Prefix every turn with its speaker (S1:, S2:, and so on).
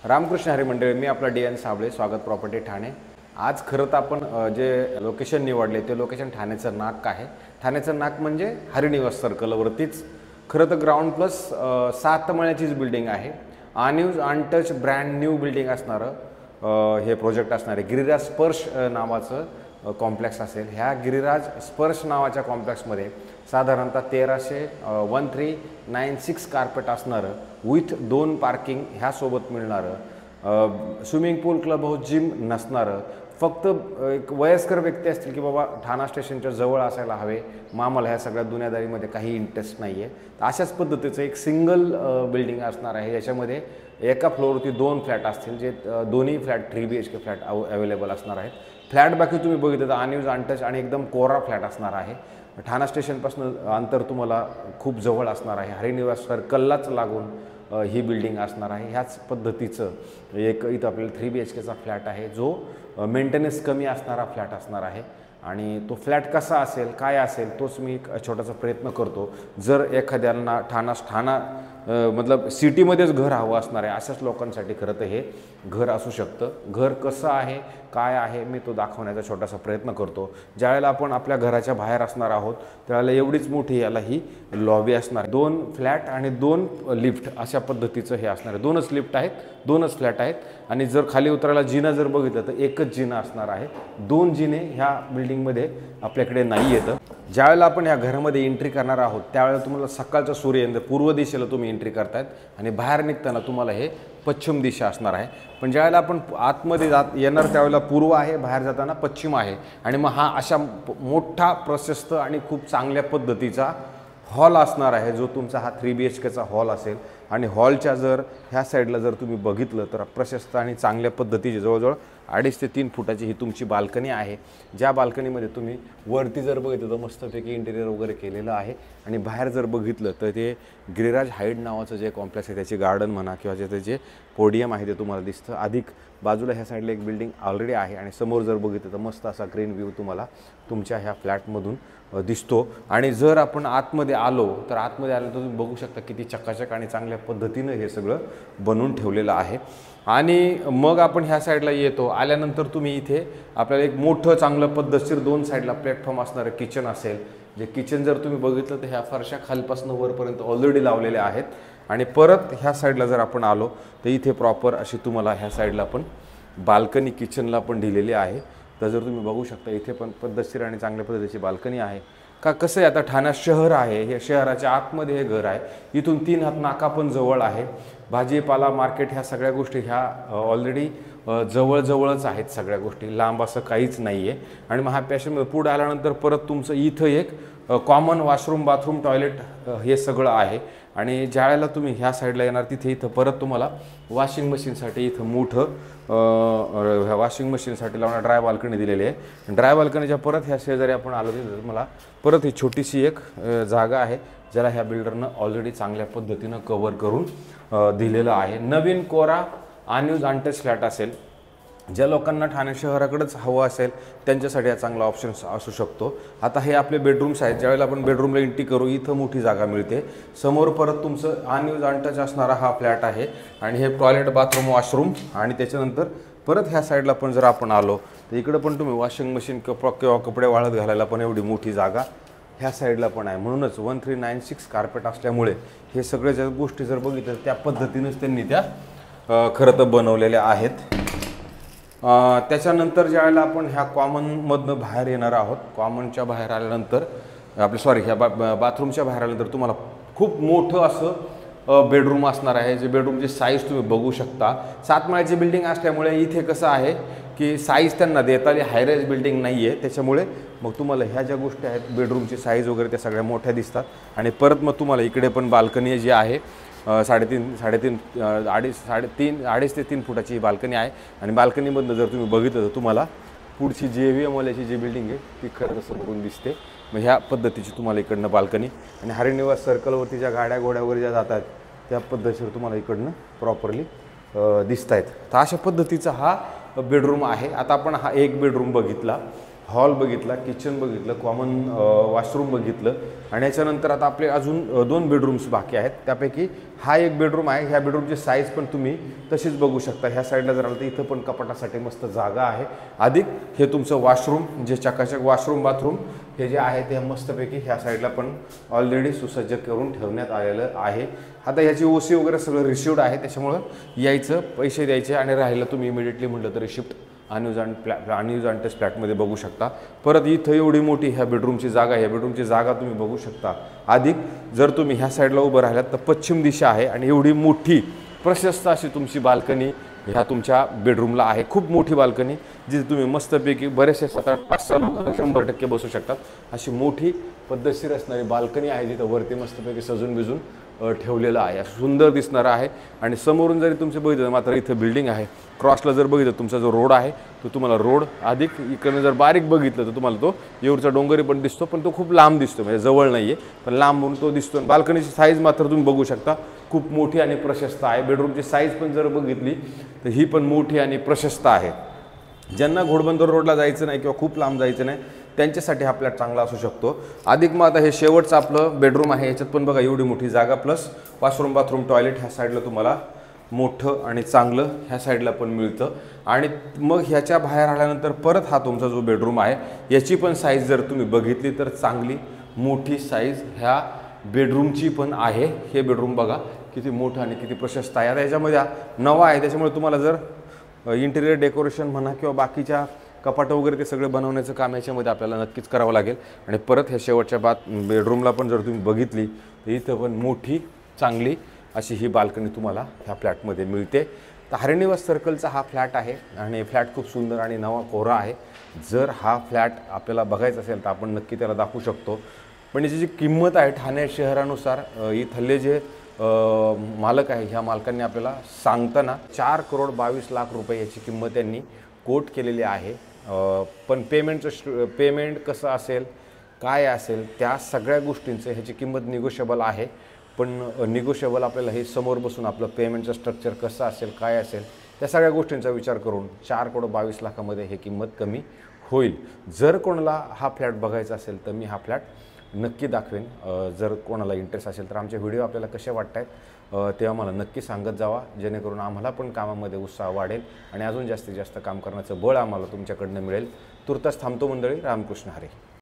S1: रामकृष्ण हरी मंडळी, मी आपला D N Sable, स्वागत प्रॉपर्टी ठाणे। आज खरं तर आपण जे लोकेशन निवडले ते लोकेशन ठाण्याचं नाक आहे। ठाण्याचं नाक म्हणजे हरिनिवास सर्कलवरतीच खरं तर ग्राउंड प्लस 7 मळ्याचीच बिल्डिंग आहे। Unused untouched brand new building असणारं हे प्रोजेक्ट असणार आहे। गिरिराज स्पर्श नावाचं कॉम्प्लेक्स असेल। ह्या गिरिराज स्पर्श नावाच्या कॉम्प्लेक्समध्ये साधारणतः 1396 कार्पेट असणारं विथ 2 पार्किंग ह्यासोबत मिळणारं स्विमिंग पूल, क्लब हाऊस, जिम नसणारं, फक्त एक वयस्कर व्यक्ती असतील की बाबा ठाणा स्टेशनच्या जवळ असायला हवे, आम्हाला ह्या सगळ्या दुनियादारीमध्ये काही इंटरेस्ट नाही आहे, तर अशाच पद्धतीचं एक सिंगल बिल्डिंग असणार आहे। याच्यामध्ये एका फ्लोअरवरती 2 फ्लॅट असतील, जे दोन्ही फ्लॅट 3 BHK फ्लॅट अवेलेबल असणार आहेत। फ्लॅट बाकी तुम्ही बघितलं तर अनयूज अनटच आणि एकदम कोरा फ्लॅट असणार आहे। ठाणा स्टेशनपासून अंतर तुम्हाला खूप जवळ असणार आहे। हरिनिवास सर्कललाच लागून ही बिल्डिंग असणार आहे। ह्याच पद्धतीचं एक इथं आपल्याला 3 BHKचा फ्लॅट आहे, जो मेंटेनन्स कमी असणारा फ्लॅट असणार आहे। आणि तो फ्लॅट कसा असेल, काय असेल, तोच मी एक छोटासा प्रयत्न करतो। जर एखाद्याला ठाणा मतलब सिटीमध्येच घर हवं असणार आहे अशाच लोकांसाठी खरं तर हे घर असू शकतं। घर कसं आहे, काय आहे, मी तो दाखवण्याचा छोटासा प्रयत्न करतो। ज्यावेळेला आपण आपल्या घराच्या बाहेर असणार आहोत त्यावेळेला एवढीच मोठी याला ही लॉबी असणार, 2 फ्लॅट आणि 2 लिफ्ट अशा पद्धतीचं हे असणार आहे। 2च लिफ्ट आहेत, 2च फ्लॅट आहेत आणि जर खाली उतरायला जिना जर बघितलं तर एकच जिना असणार आहे। 2 जिने ह्या बिल्डिंगमध्ये आपल्याकडे नाही येतं। ज्यावेळेला आपण ह्या घरामध्ये एंट्री करणार आहोत त्यावेळेला तुम्हाला सकाळचा सूर्य पूर्व दिशेला तुम्ही एंट्री करतायत आणि बाहेर निघताना तुम्हाला हे पश्चिम दिशा असणार आहे। पण ज्यावेळेला आपण आतमध्ये येणार त्यावेळेला पूर्व आहे, बाहेर जाताना पश्चिम आहे। आणि मग हा अशा मोठा प्रशस्त आणि खूप चांगल्या पद्धतीचा हॉल असणार आहे, जो तुमचा हा 3 BHKचा हॉल असेल। आणि हॉलच्या जर ह्या साईडला जर तुम्ही बघितलं तर प्रशस्त आणि चांगल्या पद्धतीची जवळजवळ 2.5 ते 3 फुटाची ही तुमची बाल्कनी आहे। ज्या बाल्कनीमध्ये तुम्ही वरती जर बघितलं तर मस्तपैकी इंटिरियर वगैरे केलेलं आहे। आणि बाहेर जर बघितलं तर ते गिरिराज हाईट नावाचं जे कॉम्प्लेक्स आहे त्याची गार्डन म्हणा किंवा जे पोडियम आहे ते तुम्हाला दिसतं। अधिक बाजूला ह्या साईडला एक बिल्डिंग ऑलरेडी आहे आणि समोर जर बघितलं तर मस्त असा ग्रीन व्ह्यू तुम्हाला तुमच्या ह्या फ्लॅटमधून दिसतो। आणि जर आपण आतमध्ये आलो तर आतमध्ये आलं तर तुम्ही बघू शकता किती चकाचक आणि चांगल्या पद्धतीनं हे सगळं बनवून ठेवलेलं आहे। आणि मग आपण ह्या साईडला येतो, आल्यानंतर तुम्ही इथे आपल्याला एक मोठं चांगलं पद्धतशीर 2 साईडला प्लॅटफॉर्म असणारं किचन असेल। जे किचन जर तुम्ही बघितलं तर ह्या फरशा खालपासून वरपर्यंत ऑलरेडी लावलेल्या आहेत। आणि परत ह्या साईडला जर आपण आलो तर इथे प्रॉपर अशी तुम्हाला ह्या साईडला पण बाल्कनी किचनला पण दिलेली आहे। तर जर तुम्ही बघू शकता इथे पण पद्धतशीर आणि चांगल्या पद्धतीची बाल्कनी आहे। का कसं आहे, आता ठाणा शहर आहे, हे शहराच्या आतमध्ये हे घर आहे, इथून 3 हात नाका पण जवळ आहे। भाजीपाला मार्केट ह्या सगळ्या गोष्टी ह्या ऑलरेडी जवळच आहेत, सगळ्या गोष्टी लांब असं काहीच नाही आहे। आणि मग हा पॅशनमध्ये पुढे आल्यानंतर परत तुमचं इथं एक कॉमन वॉशरूम, बाथरूम, टॉयलेट हे सगळं आहे। आणि ज्यावेळेला तुम्ही ह्या साईडला येणार तिथे इथं परत तुम्हाला वॉशिंग मशीनसाठी इथं मोठं वॉशिंग मशीनसाठी लावणार ड्राय बाल्कनी दिलेली आहे। ड्राय बाल्कनीच्या परत ह्या शेजारी आपण आलो तिथं मला परत ही छोटीशी एक जागा आहे, ज्याला ह्या बिल्डरनं ऑलरेडी चांगल्या पद्धतीनं कव्हर करून दिलेलं आहे। नवीन कोरा अनयूज अनटच फ्लॅट असेल, ज्या लोकांना ठाणे शहराकडेच हवं असेल त्यांच्यासाठी हा चांगला ऑप्शन असू शकतो। आता हे आपले बेडरूम्स आहेत, ज्यावेळेला आपण बेडरूमला एंट्री करू इथं मोठी जागा मिळते। समोर परत तुमचं अनयूज अनटच असणारा हा फ्लॅट आहे आणि हे टॉयलेट, बाथरूम, वॉशरूम। आणि त्याच्यानंतर परत ह्या साईडला पण जर आपण आलो तर इकडं पण तुम्ही वॉशिंग मशीन किंवा कपडे वाळत घालायला पण एवढी मोठी जागा ह्या साईडला पण आहे। म्हणूनच 1396 कार्पेट असल्यामुळे हे सगळ्या ज्या गोष्टी जर बघितलं त्या पद्धतीनेच त्यांनी त्या खरं तर बनवलेल्या आहेत। त्याच्यानंतर ज्यावेळेला आपण ह्या कॉमनमधनं बाहेर येणार आहोत, कॉमनच्या बाहेर आल्यानंतर ह्या बाथरूमच्या बाहेर आल्यानंतर तुम्हाला खूप मोठं असं बेडरूम असणार आहे। जे बेडरूमची साईज तुम्ही बघू शकता, 7 माळ्याची बिल्डिंग असल्यामुळे इथे कसं आहे की साईज त्यांना देता आली, हायराईज बिल्डिंग नाही आहे, त्याच्यामुळे मग तुम्हाला ह्या ज्या गोष्टी आहेत बेडरूमची साईज वगैरे त्या सगळ्या मोठ्या दिसतात। आणि परत मग तुम्हाला इकडे पण बाल्कनी जी आहे 2.5 ते 3 फुटाची बाल्कनी आहे। आणि बाल्कनीमधनं जर तुम्ही बघितलं तर तुम्हाला पुढची JVM वाल्याची जी बिल्डिंग आहे ती खरं समोरून दिसते। मग ह्या पद्धतीची तुम्हाला इकडनं बाल्कनी आणि हरिनिवास सर्कलवरती ज्या गाड्या घोड्या वगैरे ज्या जातात त्या पद्धतीवर तुम्हाला इकडनं प्रॉपरली दिसत आहेत। तर अशा पद्धतीचा हा बेडरूम आहे। आता आपण हा एक बेडरूम बघितला। हॉल बघितला, किचन बघितलं, कॉमन वॉशरूम बघितलं आणि याच्यानंतर आता आपले अजून 2 बेडरूम्स बाकी आहेत. त्यापैकी हा एक बेडरूम आहे. ह्या बेडरूमची साईज पण तुम्ही तशीच बघू शकता. ह्या साईडला जर आलं तर इथं पण कपाटासाठी मस्त जागा आहे. अधिक हे तुमचं वॉशरूम जे चकाचक वॉशरूम बाथरूम हे जे आहे ते मस्तपैकी ह्या साईडला पण ऑलरेडी सुसज्ज करून ठेवण्यात आलेलं आहे. आता ह्याची ओसी वगैरे सगळं रिसिव्ड आहे, त्याच्यामुळं यायचं, पैसे द्यायचे आणि राहायला तुम्ही इमिडिएटली म्हटलं तरी शिफ्ट अनयूज अँड टेस्ट फ्लॅटमध्ये बघू शकता. परत इथं एवढी मोठी ह्या बेडरूमची जागा, ह्या बेडरूमची जागा तुम्ही बघू शकता. अधिक जर तुम्ही ह्या साईडला उभं राहिलात तर पश्चिम दिशा आहे आणि एवढी मोठी प्रशस्त अशी तुमची बाल्कनी ह्या तुमच्या बेडरूमला आहे. खूप मोठी बाल्कनी जिथे तुम्ही मस्तपैकी बरेचसे 7-8-5-100% बसू शकतात. अशी मोठी पद्धतशीर असणारी बाल्कनी आहे जिथं वरती मस्तपैकी सजून बिजून ठेवलेलं आहे. सुंदर दिसणारं आहे. आणि समोरून जरी तुमचे बघितलं मात्र इथं बिल्डिंग आहे. क्रॉसला जर बघितलं तुमचा जो रोड आहे तो तुम्हाला रोड अधिक इकडनं जर बारीक बघितलं तर तुम्हाला तो येऊरचा डोंगरी पण दिसतो, पण तो खूप लांब दिसतो, म्हणजे जवळ नाही आहे पण लांबून तो दिसतो. बाल्कनीची साईज मात्र तुम्ही बघू शकता खूप मोठी आणि प्रशस्त आहे. बेडरूमची साईज पण जर बघितली तर ही पण मोठी आणि प्रशस्त आहे. ज्यांना घोडबंदर रोडला जायचं नाही किंवा खूप लांब जायचं नाही त्यांच्यासाठी हा फ्लॅट चांगला असू शकतो. अधिक मग आता हे शेवटचं आपलं बेडरूम आहे. याच्यात पण बघा एवढी मोठी जागा प्लस वॉशरूम बाथरूम टॉयलेट ह्या साईडला तुम्हाला मोठं आणि चांगलं ह्या साईडला पण मिळतं. आणि मग ह्याच्या बाहेर आल्यानंतर परत हा तुमचा जो बेडरूम आहे याची पण साईज जर तुम्ही बघितली तर चांगली मोठी साईज ह्या बेडरूमची पण आहे. हे बेडरूम बघा किती मोठं आणि किती प्रशस्त आहे. आता याच्यामध्ये नवा आहे त्याच्यामुळे तुम्हाला जर इंटिरियर डेकोरेशन म्हणा किंवा बाकीच्या कपाटं वगैरे ते सगळं बनवण्याचं काम याच्यामध्ये आपल्याला नक्कीच करावं लागेल. आणि परत ह्या शेवटच्या बेडरूमला पण जर तुम्ही बघितली तर इथं पण मोठी चांगली अशी ही बाल्कनी तुम्हाला ह्या फ्लॅटमध्ये मिळते. तर हरिनिवास सर्कलचा हा फ्लॅट आहे आणि फ्लॅट खूप सुंदर आणि नवा कोरा आहे. जर हा फ्लॅट आपल्याला बघायचा असेल तर आपण नक्की त्याला दाखवू शकतो. पण याची जी किंमत आहे ठाणे शहरानुसार इथले जे मालक आहे ह्या मालकांनी आपल्याला सांगताना 4,22,00,000 रुपये याची किंमत त्यांनी कोट केलेली आहे. पण पेमेंट कसं असेल काय असेल त्या सगळ्या गोष्टींचं ह्याची किंमत निगोशिएबल आहे. पण निगोशिएबल आपल्याला हे समोर बसून आपलं पेमेंटचं स्ट्रक्चर कसं असेल काय असेल त्या सगळ्या गोष्टींचा विचार करून 4,22,00,000 हे किंमत कमी होईल. जर कोणाला हा फ्लॅट बघायचा असेल तर मी हा फ्लॅट नक्की दाखवेन. जर कोणाला इंटरेस्ट असेल तर आमचे व्हिडिओ आपल्याला कसे वाटत आहेत ते आम्हाला नक्की सांगत जावा, जेणेकरून आम्हाला पण कामामध्ये उत्साह वाढेल आणि अजून जास्तीत जास्त काम करण्याचं बळ आम्हाला तुमच्याकडनं मिळेल. तुर्तास थांबतो मंडळी. रामकृष्ण हरी.